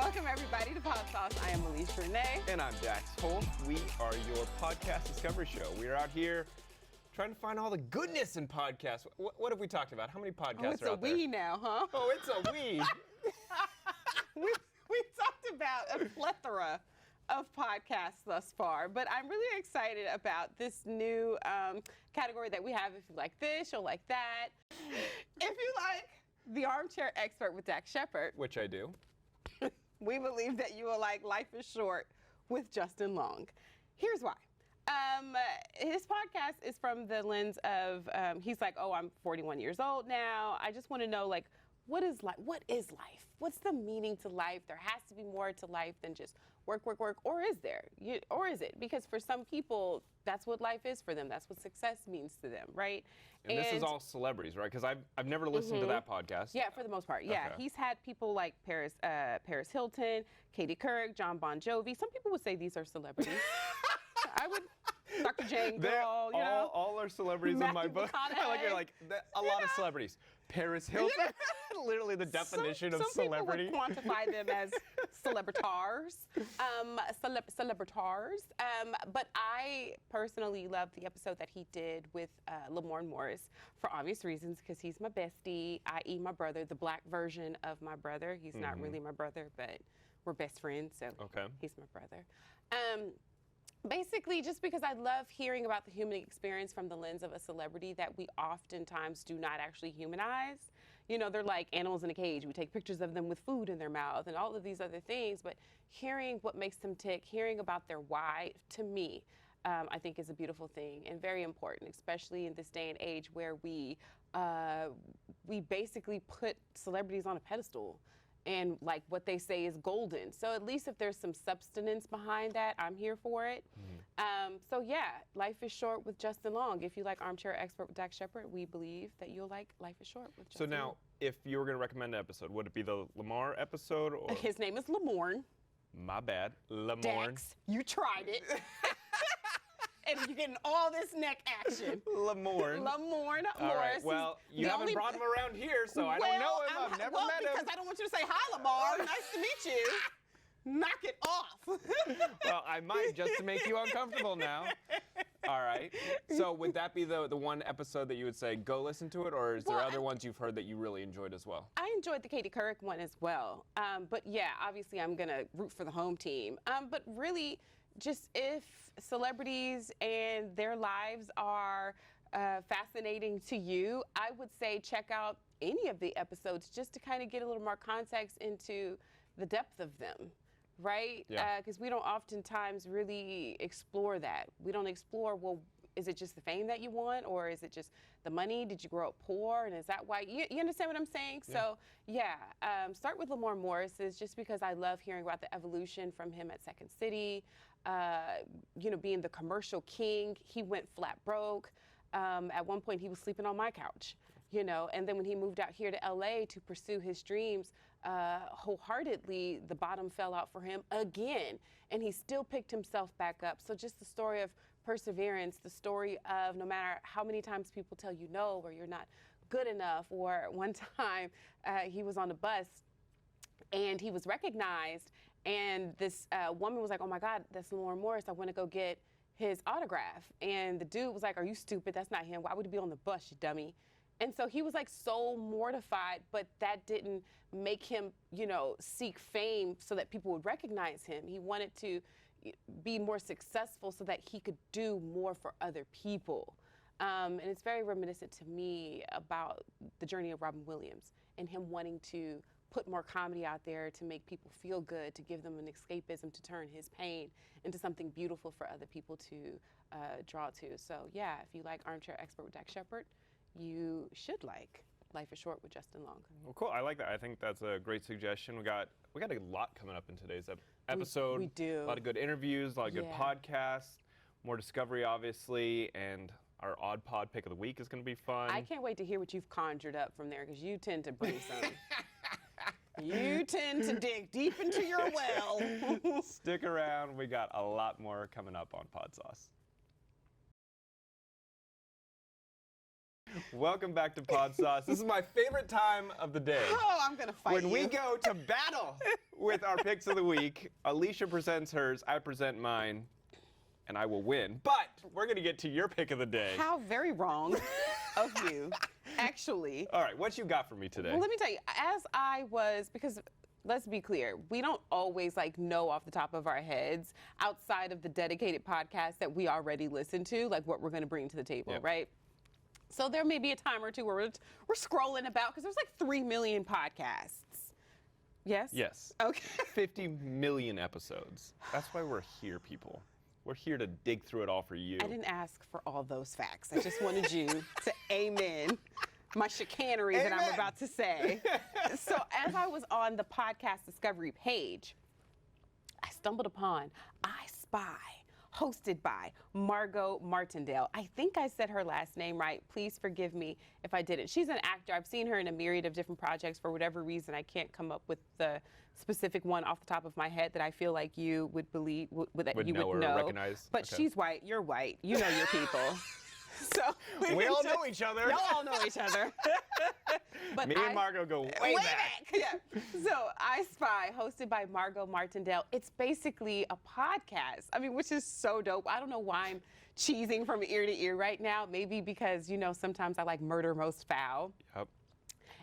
Welcome, everybody, to Podsauce. I am Alesha Renee. And I'm Dax Holt. We are your podcast discovery show. We are out here trying to find all the goodness in podcasts. What have we talked about? How many podcasts are out there? It's a we now, huh? Oh, it's a we. we talked about a plethora of podcasts thus far, but I'm really excited about this new category that we have. If you like this, you'll like that. If you like the Armchair Expert with Dax Shepard, Which I do. we believe that you will like Life is Short with Justin Long. Here's why. His podcast is from the lens of, he's like, oh, I'm 41 years old now. I just want to know, like, what is life? What's the meaning to life? There has to be more to life than just work, work, work. Or is there? Or is it? Because for some people, that's what life is for them. That's what success means to them, right? And this is all celebrities, right? Because I've never listened to that podcast. Yeah, for the most part. Yeah, Okay. he's had people like Paris Hilton, Katie Couric, John Bon Jovi. Some people would say these are celebrities. I would, Dr. Jane Girl, all are celebrities in my Matthew book. McConaughey. I like a lot of celebrities. Paris Hilton, literally the definition of celebrity. Some people would quantify them as celebritars, but I personally love the episode that he did with Lamorne Morris for obvious reasons, because he's my bestie, i.e. my brother, the black version of my brother. He's not really my brother, but we're best friends, so he's my brother. Basically, just because I love hearing about the human experience from the lens of a celebrity that we oftentimes do not actually humanize. You know, they're like animals in a cage. We take pictures of them with food in their mouth and all of these other things. But hearing what makes them tick, hearing about their why, to me, I think is a beautiful thing and very important, especially in this day and age where we basically put celebrities on a pedestal. And like what they say is golden. So at least if there's some substance behind that, I'm here for it. So yeah, Life is Short with Justin Long. If you like Armchair Expert with Dax Shepard, we believe that you'll like Life is Short with Justin Long. So now, if you were going to recommend an episode, would it be the Lamar episode? Or? His name is Lamorne. My bad. Lamorne. Dax, you tried it. And you're getting all this neck action. Lamorne. Lamorne Morris. All right. Well, you haven't brought him around here, so I don't know him. I've never met him. Because I don't want you to say, hi, Lamar. Nice to meet you. Knock it off. Well, I might, just to make you uncomfortable now. All right. So would that be the one episode that you would say, go listen to it, or is there other ones you've heard that you really enjoyed as well? I enjoyed the Katie Couric one as well. But yeah, obviously I'm going to root for the home team. But really, just if celebrities and their lives are fascinating to you, I would say check out any of the episodes just to kind of get a little more context into the depth of them, right? Because we don't oftentimes really explore that. We don't explore, well, is it just the fame that you want, or is it just the money? Did you grow up poor, and is that why? You understand what I'm saying? Yeah. So yeah, start with Lamar Morris, is just because I love hearing about the evolution from him at Second City, being the commercial king. He went flat broke. At one point, he was sleeping on my couch, and then when he moved out here to LA to pursue his dreams wholeheartedly, the bottom fell out for him again, and he still picked himself back up. So just the story of perseverance, the story of no matter how many times people tell you no, or you're not good enough, or one time he was on a bus and he was recognized, and this woman was like, oh my God, that's Lamar Morris, I want to go get his autograph. And the dude was like, are you stupid? That's not him. Why would he be on the bus, you dummy? And so he was like so mortified, but that didn't make him, seek fame so that people would recognize him. He wanted to be more successful so that he could do more for other people. And it's very reminiscent to me about the journey of Robin Williams and him wanting to put more comedy out there to make people feel good, to give them an escapism, to turn his pain into something beautiful for other people to draw to. So yeah, if you like Armchair Expert with Dax Shepard, you should like Life is Short with Justin Long. Well, cool. I like that. I think that's a great suggestion. We got a lot coming up in today's episode. We do. A lot of good interviews, a lot of good podcasts, more discovery, obviously, and our Odd Pod pick of the week is going to be fun. I can't wait to hear what you've conjured up from there, because you tend to bring some. You tend to dig deep into your well. Stick around. We got a lot more coming up on Podsauce. Welcome back to Podsauce. This is my favorite time of the day. Oh, I'm going to fight When you. we go to battle with our picks of the week, Alesha presents hers, I present mine, and I will win. But we're going to get to your pick of the day. How very wrong of you, actually. All right, what you got for me today? Well, let me tell you, as I was, because let's be clear, we don't always like know off the top of our heads outside of the dedicated podcast that we already listen to, like what we're going to bring to the table, Yep. right? So there may be a time or two where we're scrolling about because there's like 3 million podcasts. Yes? Yes. Okay. 50 million episodes. That's why we're here, people. We're here to dig through it all for you. I didn't ask for all those facts. I just wanted you to amen my chicanery that I'm Amen. about to say. So as I was on the podcast discovery page, I stumbled upon I Spy, hosted by Margot Martindale. I think I said her last name right. Please forgive me if I didn't. She's an actor. I've seen her in a myriad of different projects. For whatever reason, I can't come up with the specific one off the top of my head that I feel like you would believe that Would you know would or know. recognize? But Okay. she's white. You're white. You know your people. So We all just- know each other. Y'all all know each other. But Me and Margot go way back. Yeah. So I Spy, hosted by Margot Martindale. It's basically a podcast. I mean, which is so dope. I don't know why I'm cheesing from ear to ear right now. Maybe because, you know, sometimes I like Murder Most Foul Yep.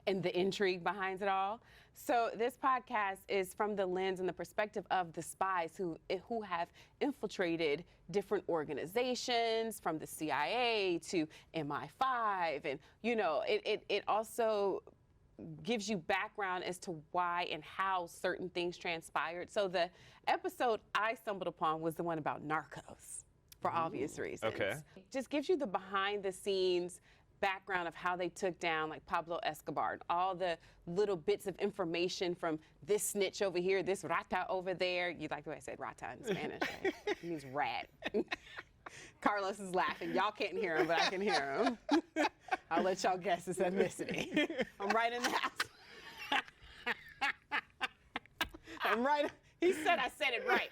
and the intrigue behind it all. So this podcast is from the lens and the perspective of the spies who have infiltrated different organizations, from the CIA to MI5, and you know it also gives you background as to why and how certain things transpired. So the episode I stumbled upon was the one about Narcos, for obvious reasons. okay. It just gives you the behind the scenes background of how they took down like Pablo Escobar, and all the little bits of information from this snitch over here, this rata over there. You like the way I said rata in Spanish, right? It means rat. Carlos is laughing. Y'all can't hear him, but I can hear him. I'll let y'all guess his ethnicity. I'm right in the house. I'm right. He said I said it right.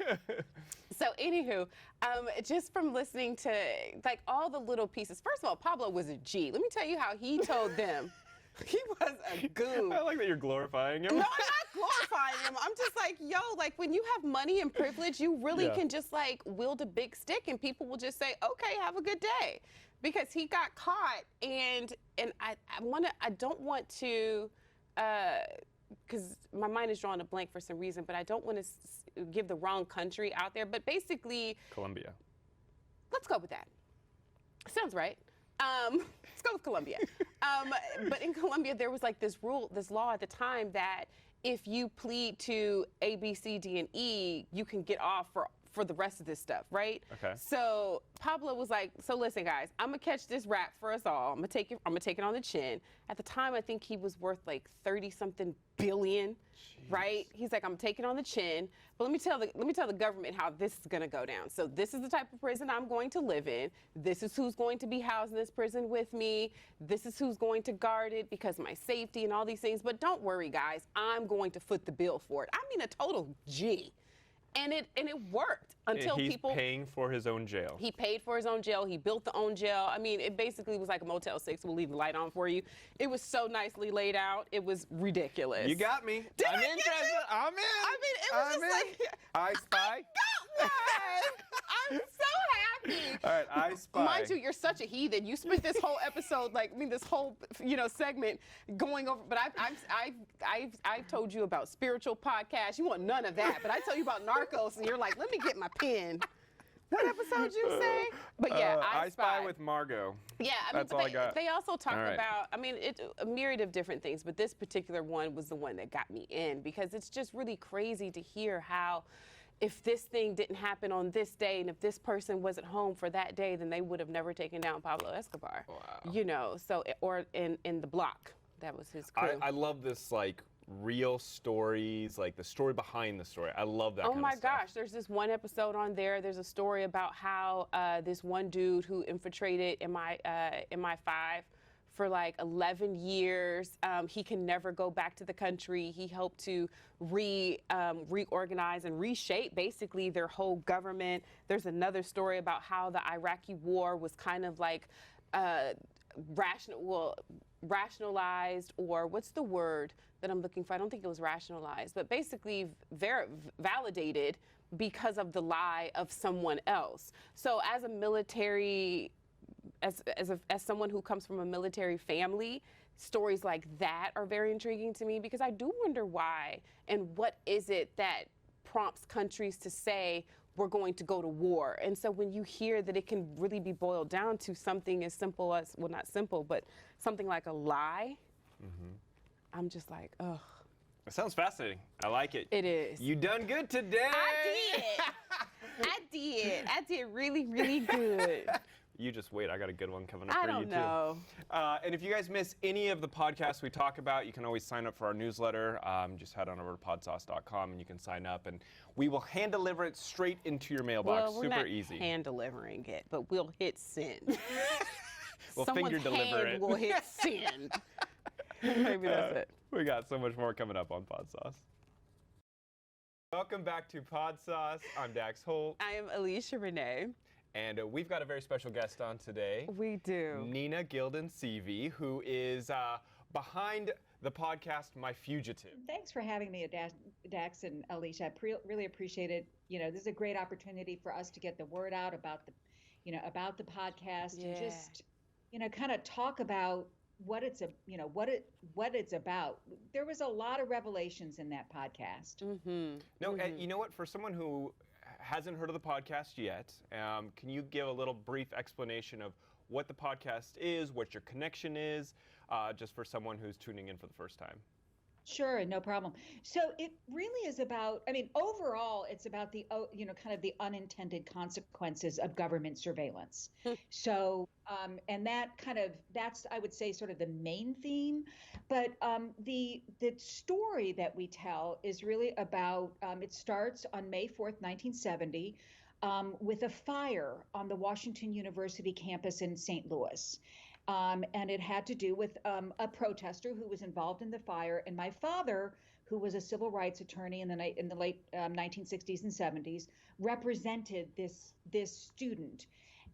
So anywho, just from listening to like all the little pieces. First of all, Pablo was a G. Let me tell you how he told them. He was a goof. I like that you're glorifying him. No, I'm not glorifying him. I'm just like, yo, like when you have money and privilege, you really Yeah. can just like wield a big stick and people will just say, okay, have a good day. Because he got caught and I don't want to, because my mind is drawing a blank for some reason, but I don't want to give the wrong country out there. But basically, Colombia. let's go with that. Sounds right. Let's go with Colombia. But in Colombia, there was like this law at the time that if you plead to A, B, C, D, and E, you can get off for the rest of this stuff, right? Okay. So Pablo was like, so listen, guys, I'm gonna catch this rap for us all. I'm gonna take it on the chin. At the time, I think he was worth like 30-something billion. Right? He's like, I'm taking on the chin, but let me tell the government how this is gonna go down. So this is the type of prison I'm going to live in. This is who's going to be housed in this prison with me. This is who's going to guard it because of my safety and all these things. But don't worry, guys, I'm going to foot the bill for it. I mean, a total G. And it worked until He's people. paying for his own jail. He paid for his own jail. He built the own jail. I mean, it basically was like a Motel 6. We'll leave the light on for you. It was so nicely laid out. It was ridiculous. You got me. Did I'm I get interested. you? I'm in. I mean, it was I'm just in. like. I Spy. Got one. I'm so happy. All right, I Spy. Mind you, you're such a heathen. You spent this whole episode, this whole, segment going over. But I've told you about spiritual podcasts. You want none of that. But I tell you about Narcos, and you're like, let me get my pen. What episode you say? But yeah, I Spy with Margot. Yeah, That's but all I got. they also talk All right. about, a myriad of different things, but this particular one was the one that got me in because it's just really crazy to hear how if this thing didn't happen on this day and if this person wasn't home for that day, then they would have never taken down Pablo Escobar. Wow. Or in the block. That was his crew. I love this, like, real stories, like the story behind the story. I love that Oh kind my of stuff. gosh, there's this one episode on there. There's a story about how this one dude who infiltrated MI5 for like 11 years. He can never go back to the country. He helped to reorganize and reshape basically their whole government. There's another story about how the Iraqi war was kind of like rationalized, or what's the word that I'm looking for? I don't think it was rationalized, but basically validated because of the lie of someone else. So as a military, as someone who comes from a military family, stories like that are very intriguing to me, because I do wonder why and what is it that prompts countries to say we're going to go to war. And so when you hear that it can really be boiled down to something as simple as, well, not simple, but something like a lie, I'm just like, ugh. It sounds fascinating. I like it. It is. You done good today. I did really, really good. You just wait. I got a good one coming up for you, too. I don't know. And if you guys miss any of the podcasts we talk about, you can always sign up for our newsletter. Just head on over to podsauce.com and you can sign up, and we will hand deliver it straight into your mailbox. Well, we're Super not easy. hand delivering it, but we'll hit send. We'll Someone's finger deliver hand it. will hit send. Maybe that's it. We got so much more coming up on Podsauce. Welcome back to Podsauce. I'm Dax Holt. I am Alesha Renee. And we've got a very special guest on today. We do. Nina Gilden Seavey, who is behind the podcast My Fugitive. Thanks for having me, Dax and Alesha. I really appreciate it. You know, this is a great opportunity for us to get the word out about the, about the podcast, and just, kind of talk about what it's about. There was a lot of revelations in that podcast. No, and you know what? For someone who hasn't heard of the podcast yet, can you give a little brief explanation of what the podcast is, what your connection is, just for someone who's tuning in for the first time? Sure, no problem. So it really is about, overall, it's about the, kind of the unintended consequences of government surveillance. So, and that's, I would say, sort of the main theme. But the story that we tell is really about, it starts on May 4th, 1970, with a fire on the Washington University campus in St. Louis. And it had to do with a protester who was involved in the fire. And my father, who was a civil rights attorney in the late 1960s and 70s, represented this student.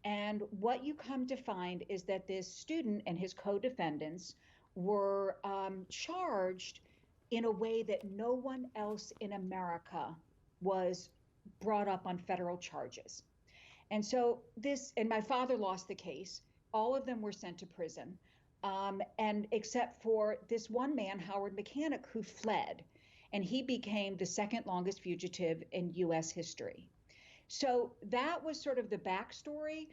And what you come to find is that this student and his co-defendants were charged in a way that no one else in America was brought up on federal charges. And so and my father lost the case. All of them were sent to prison, and except for this one man, Howard Mechanic, who fled, and he became the second longest fugitive in U.S. history. So that was sort of the backstory.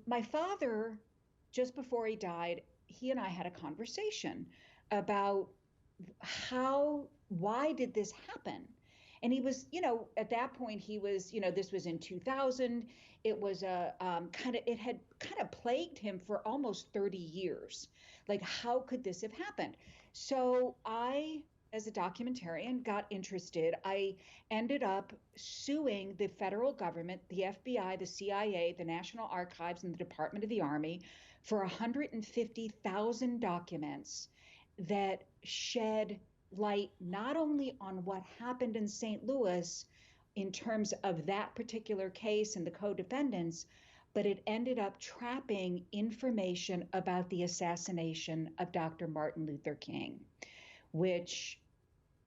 My father, just before he died, he and I had a conversation about why did this happen? And he was, at that point, he was, this was in 2000. It was it had kind of plagued him for almost 30 years. Like, how could this have happened? So I, as a documentarian, got interested. I ended up suing the federal government, the FBI, the CIA, the National Archives, and the Department of the Army for 150,000 documents that shed light not only on what happened in St. Louis in terms of that particular case and the co-defendants, but it ended up trapping information about the assassination of Dr. Martin Luther King, which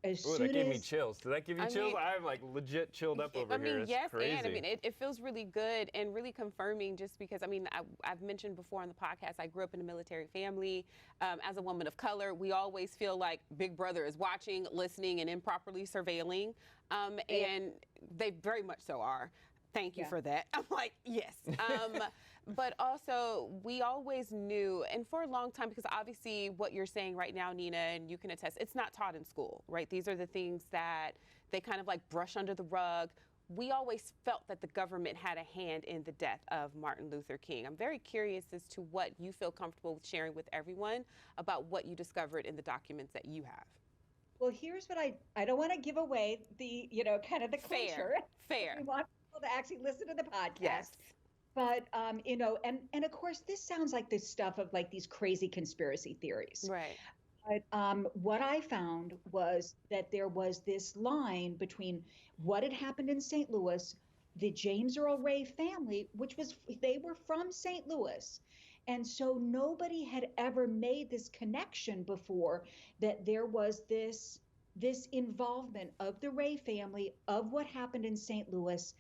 that gave me chills. Did that give you chills? I'm like legit chilled up over here. It's yes, crazy. and it feels really good and really confirming, just because, I've mentioned before on the podcast, I grew up in a military family. As a woman of color, we always feel like Big Brother is watching, listening, and improperly surveilling, and they very much so are. Thank you for that. I'm like, yes. But also, we always knew, and for a long time, because obviously what you're saying right now, Nina, and you can attest, it's not taught in school, right? These are the things that they kind of like brush under the rug. We always felt that the government had a hand in the death of Martin Luther King. I'm very curious as to what you feel comfortable with sharing with everyone about what you discovered in the documents that you have. Well, here's what I don't want to give away the, kind of the clincher. Fair. We want people to actually listen to the podcast. Yes. But, and of course, this sounds like this stuff of like these crazy conspiracy theories. Right. But what I found was that there was this line between what had happened in St. Louis, the James Earl Ray family, they were from St. Louis, And so nobody had ever made this connection before, that there was this involvement of the Ray family, of what happened in St. Louis,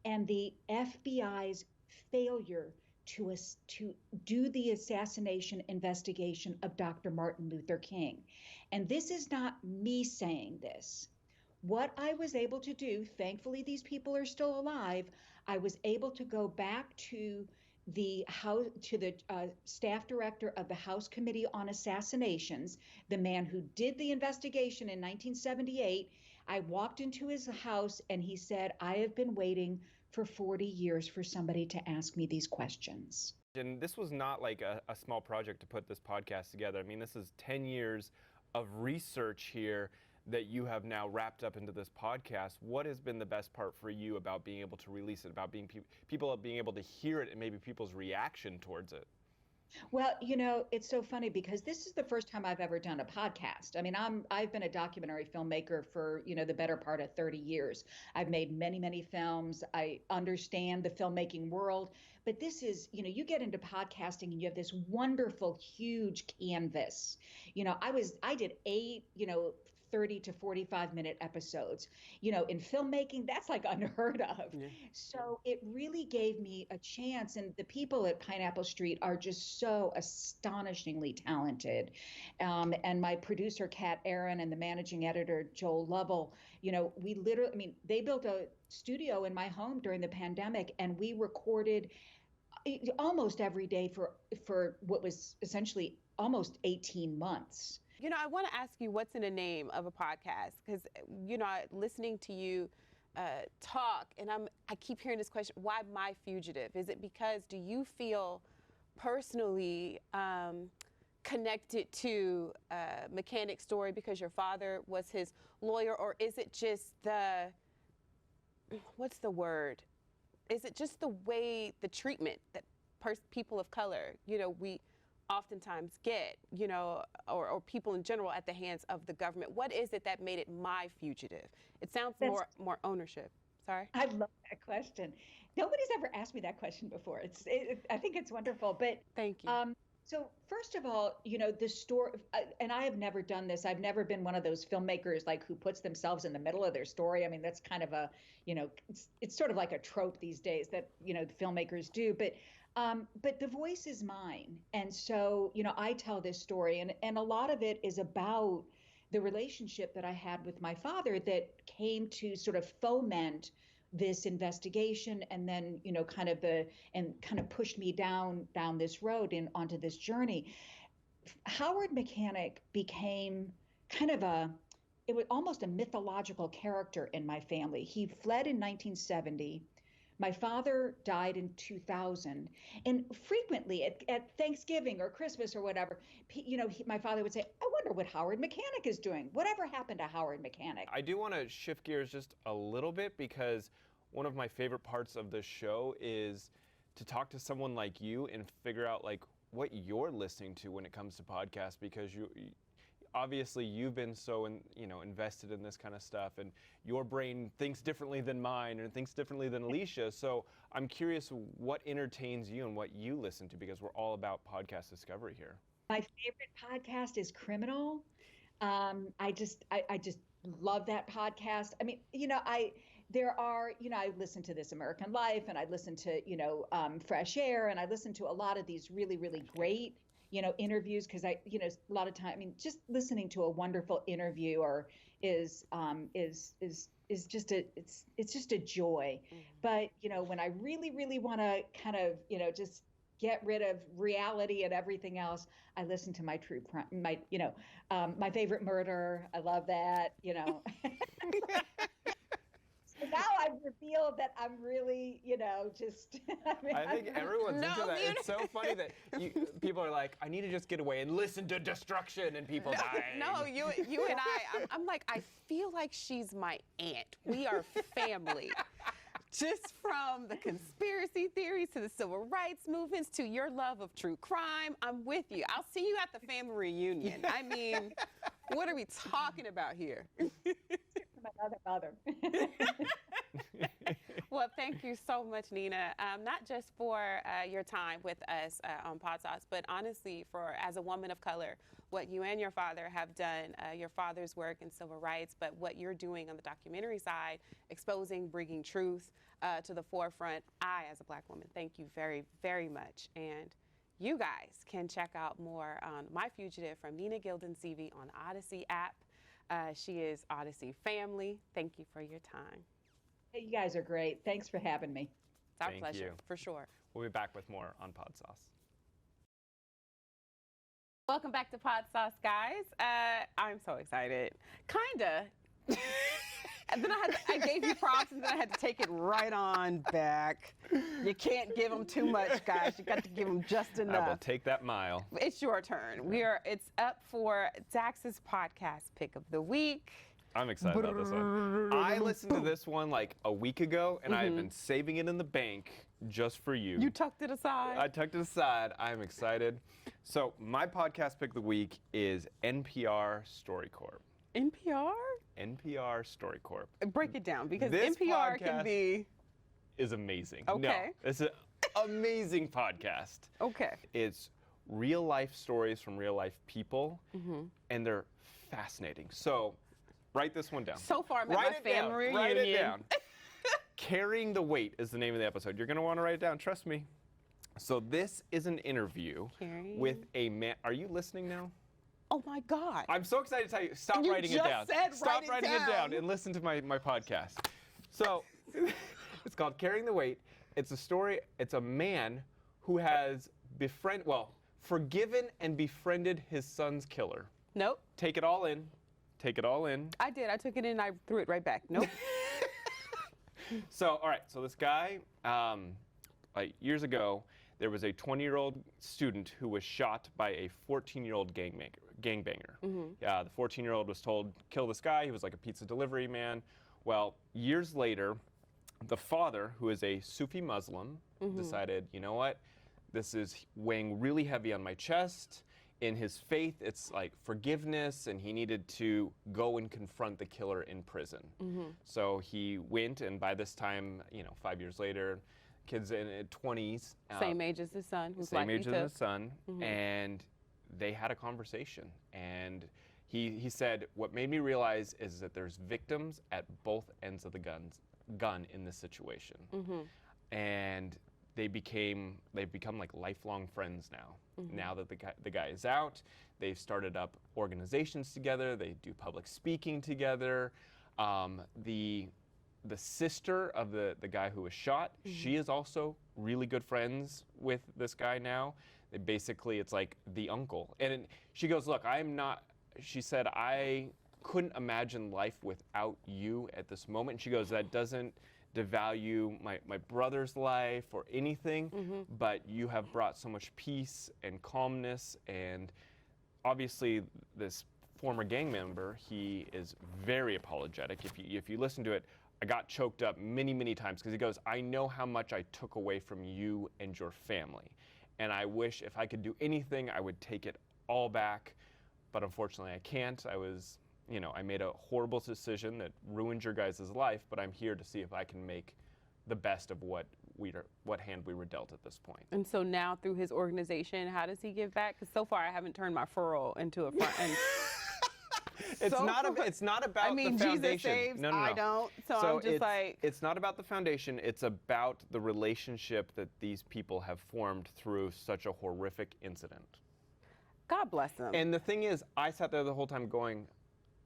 and the FBI's failure to do the assassination investigation of Dr. Martin Luther King. And this is not me saying this. What I was able to do, thankfully these people are still alive, I was able to go back to the staff director of the House Committee on Assassinations, the man who did the investigation in 1978. I walked into his house and he said, I have been waiting for 40 years for somebody to ask me these questions. And this was not like a small project to put this podcast together. I mean, this is 10 years of research here that you have now wrapped up into this podcast. What has been the best part for you about being able to release it, about being people being able to hear it, and maybe people's reaction towards it? Well, it's so funny because this is the first time I've ever done a podcast. I mean, I've been a documentary filmmaker for, the better part of 30 years. I've made many, many films. I understand the filmmaking world, but this is, you get into podcasting and you have this wonderful, huge canvas. I did 8, 30 to 45-minute episodes. In filmmaking, that's like unheard of. Yeah. So it really gave me a chance. And the people at Pineapple Street are just so astonishingly talented. And my producer, Kat Aaron, and the managing editor, Joel Lovell, we literally, they built a studio in my home during the pandemic, and we recorded almost every day for what was essentially almost 18 months. I want to ask you what's in the name of a podcast, because, listening to you talk, and I keep hearing this question, why My Fugitive? Is it because, do you feel personally connected to Mechanic's story because your father was his lawyer, or is it just what's the word? Is it just the way, the treatment that people of color, we oftentimes get, or people in general at the hands of the government? What is it that made it My Fugitive? It sounds more ownership. Sorry. I love that question. Nobody's ever asked me that question before. I think it's wonderful. But thank you. So first of all, the story, and I have never done this. I've never been one of those filmmakers who puts themselves in the middle of their story. I mean, that's kind of it's sort of like a trope these days that, the filmmakers do. But the voice is mine. And so, I tell this story, and a lot of it is about the relationship that I had with my father that came to sort of foment this investigation, and then, kind of pushed me down this road and onto this journey. Howard Mechanic became kind of it was almost a mythological character in my family. He fled in 1970. My father died in 2000, and frequently at Thanksgiving or Christmas or whatever, my father would say, I wonder what Howard Mechanic is doing. Whatever happened to Howard Mechanic? I do want to shift gears just a little bit, because one of my favorite parts of this show is to talk to someone like you and figure out what you're listening to when it comes to podcasts, because obviously you've been so invested in this kind of stuff, and your brain thinks differently than mine and thinks differently than Alesha. So I'm curious what entertains you and what you listen to, because we're all about podcast discovery here. My favorite podcast is Criminal. I just love that podcast. I mean, I listen to This American Life, and I listen to, Fresh Air, and I listen to a lot of these really, really great interviews, because a lot of time, just listening to a wonderful interviewer is just a joy. Mm-hmm. But, when I really, really want to kind of, just get rid of reality and everything else, I listen to my true crime, my favorite murder. I love that, So now I've revealed that I'm really, just. I think everyone's into that. It's so funny that people are like, I need to just get away and listen to destruction and people dying. No, you and I'm like, I feel like she's my aunt. We are family. Just from the conspiracy theories to the civil rights movements to your love of true crime, I'm with you. I'll see you at the family reunion. I mean, what are we talking about here? My mother. Well, thank you so much, Nina. Not just for your time with us on Podsauce, but honestly, for as a woman of color, what you and your father have done, your father's work in civil rights, but what you're doing on the documentary side, exposing, bringing truth to the forefront. I, as a Black woman, thank you very, very much. And you guys can check out more on My Fugitive from Nina Gilden Seavey on Odyssey app. She is Odyssey family. Thank you for your time. Hey, you guys are great. Thanks for having me. It's our Thank pleasure, you. for sure. We'll be back with more on Podsauce. Welcome back to Podsauce, guys. I'm so excited. Kinda. And then I gave you props, and then I had to take it right on back. You can't give them too much, guys. You got to give them just enough. I will take that mile. It's your turn. It's up for Dax's podcast pick of the week. I'm excited about this one. I listened to this one like a week ago, and I've been saving it in the bank just for you. You tucked it aside. I tucked it aside. I'm excited. So my podcast pick of the week is NPR StoryCorps. NPR? NPR StoryCorps. Break it down, because This NPR can podcast be... is amazing. Okay. No, it's an amazing podcast. Okay. It's real life stories from real life people, and they're fascinating. So write this one down. So far, I'm at my family reunion. Write it down. Carrying the Weight is the name of the episode. You're going to want to write it down. Trust me. So this is an interview with a man. Are you listening now? Oh, my God. I'm so excited to tell you. Stop You writing it just down. said Stop write it writing it down down. and listen to my podcast. So it's called Carrying the Weight. It's a story. It's a man who has forgiven and befriended his son's killer. Nope. Take it all in. Take it all in. I did. I took it in and I threw it right back. Nope. So, all right. So this guy, like years ago, there was a 20-year-old student who was shot by a 14-year-old gangbanger. The 14-year-old was told, kill this guy. He was like a pizza delivery man. Well, years later, the father, who is a Sufi Muslim, decided, you know what? This is weighing really heavy on my chest. In his faith, it's like forgiveness, and he needed to go and confront the killer in prison. So he went, and by this time, 5 years later, kids in their 20s. Same age as his son. Who's Same age likely as his son. And they had a conversation. And he said, what made me realize is that there's victims at both ends of the gun in this situation. And they've become like lifelong friends now. Now that the guy is out, they've started up organizations together. They do public speaking together. The sister of the guy who was shot, she is also really good friends with this guy now. It's like the uncle. And she goes, look, she said, I couldn't imagine life without you at this moment. And she goes, that doesn't devalue my brother's life or anything, but you have brought so much peace and calmness. And obviously this former gang member, he is very apologetic. If you listen to it, I got choked up many, many times because he goes, I know how much I took away from you and your family. And I wish if I could do anything, I would take it all back. But unfortunately, I can't. I made a horrible decision that ruined your guys' life, but I'm here to see if I can make the best of what hand we were dealt at this point. And so now through his organization, how does he give back? Because so far I haven't turned my furrow into a front end. It's not about the foundation. Jesus saves, no. I don't. So I'm just like... It's not about the foundation. It's about the relationship that these people have formed through such a horrific incident. God bless them. And the thing is, I sat there the whole time going,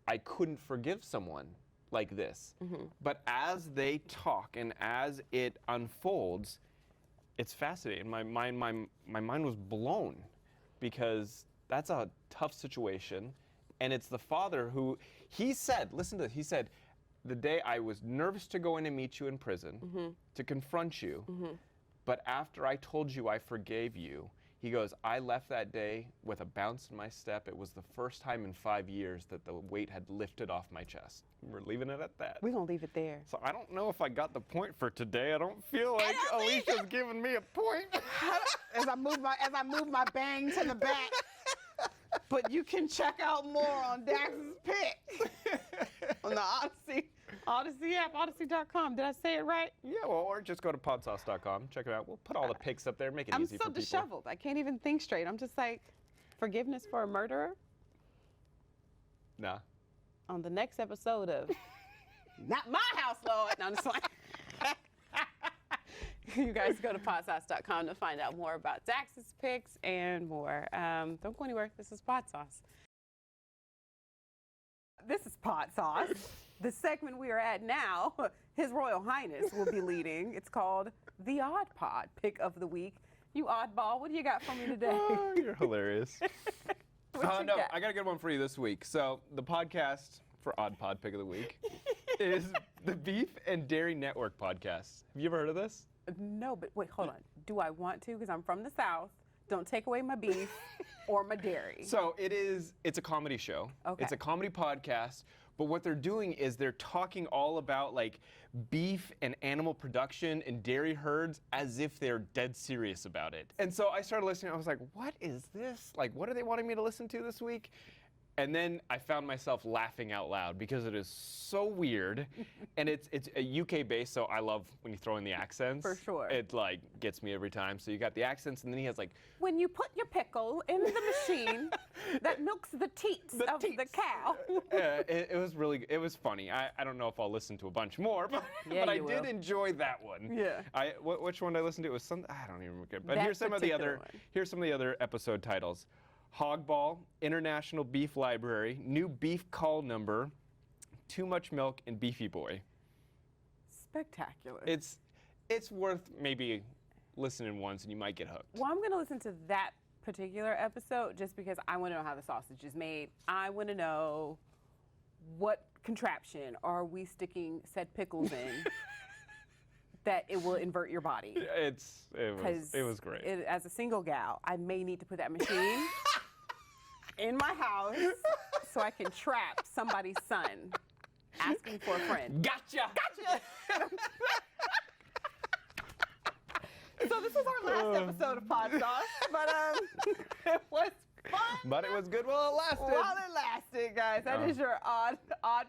I couldn't forgive someone like this. But as they talk and as it unfolds, it's fascinating. My mind was blown because that's a tough situation. And it's the father who, he said, listen to this, he said, the day I was nervous to go in and meet you in prison, to confront you, but after I told you I forgave you, he goes, I left that day with a bounce in my step. It was the first time in 5 years that the weight had lifted off my chest. We're leaving it at that. We're going to leave it there. So I don't know if I got the point for today. I don't feel like Alesha's giving me a point. As I move my bang to the back. But you can check out more on Dax's pick on the Odyssey app, odyssey.com. Did I say it right? Yeah, well, or just go to podsauce.com. Check it out. We'll put all the pics up there. Make it I'm easy so for people. disheveled. I can't even think straight. I'm just like, forgiveness for a murderer? Nah. On the next episode of Not My House, Lord. No, I'm just like. You guys go to podsauce.com to find out more about Dax's picks and more. Don't go anywhere. This is Podsauce. This is Podsauce. The segment we are at now, His Royal Highness will be leading. It's called The Odd Pod Pick of the Week. You oddball, what do you got for me today? Oh, you're hilarious. What you No, got? I got a good one for you this week. So the podcast for Odd Pod Pick of the Week is the Beef and Dairy Network podcast. Have you ever heard of this? No, but wait, hold on. Do I want to? Because I'm from the South. Don't take away my beef or my dairy. So it's a comedy show. Okay. It's a comedy podcast, but what they're doing is they're talking all about like beef and animal production and dairy herds as if they're dead serious about it. And so I started listening. I was like, what is this? Like, what are they wanting me to listen to this week? And then I found myself laughing out loud because it is so weird, and it's a UK based, so I love when you throw in the accents. For sure. It like gets me every time. So you got the accents, and then he has like When you put your pickle in the machine that milks the teats of the cow. it was funny. I don't know if I'll listen to a bunch more, but, Yeah, but I you did will. enjoy that one. Yeah. Which one did I listen to? It was some, I don't even remember. But That here's some of the particular other one. here's some of the other episode titles. Hogball, International Beef Library, New Beef Call Number, Too Much Milk, and Beefy Boy. Spectacular. It's worth maybe listening once and you might get hooked. Well, I'm going to listen to that particular episode just because I want to know how the sausage is made. I want to know what contraption are we sticking said pickles in that it will invert your body. It was great. As a single gal, I may need to put that machine in my house so I can trap somebody's son asking for a friend. Gotcha! So this was our last episode of Podsauce, but it was fun. But it was good while it lasted. While it lasted, guys. That is your odd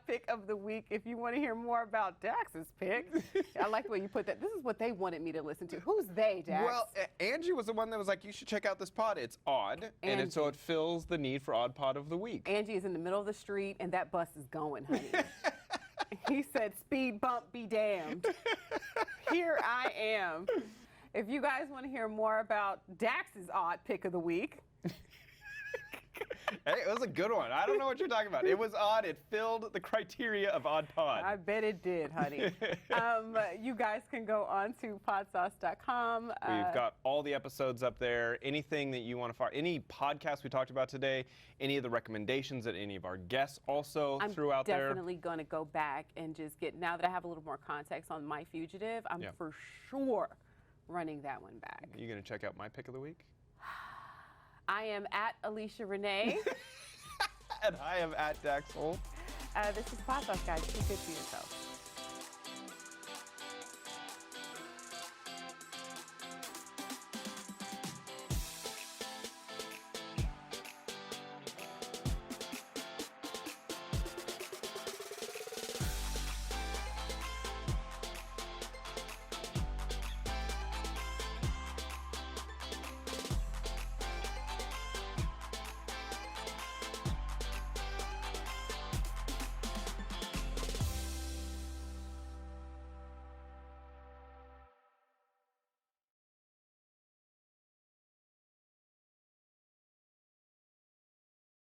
pick of the week. If you want to hear more about Dax's pick, I like the way you put that. This is what they wanted me to listen to. Who's they, Dax? Well, Angie was the one that was like, you should check out this pod. It's odd, and so it fills the need for Odd Pod of the Week. Angie is in the middle of the street, and that bus is going, honey. He said, speed bump be damned. Here I am. If you guys want to hear more about Dax's odd pick of the week, Hey, it was a good one. I don't know what you're talking about. It was odd. It filled the criteria of Odd Pod. I bet it did, honey. You guys can go on to podsauce.com. We've got all the episodes up there. Anything that you want to find, any podcast we talked about today, any of the recommendations that any of our guests also threw out there. I'm definitely going to go back and just get, now that I have a little more context on my Fugitive, I'm for sure running that one back. You going to check out my pick of the week? I am at Alesha Renee. And I am at Dax Holt. This is Podsauce, guys. Be good to yourself.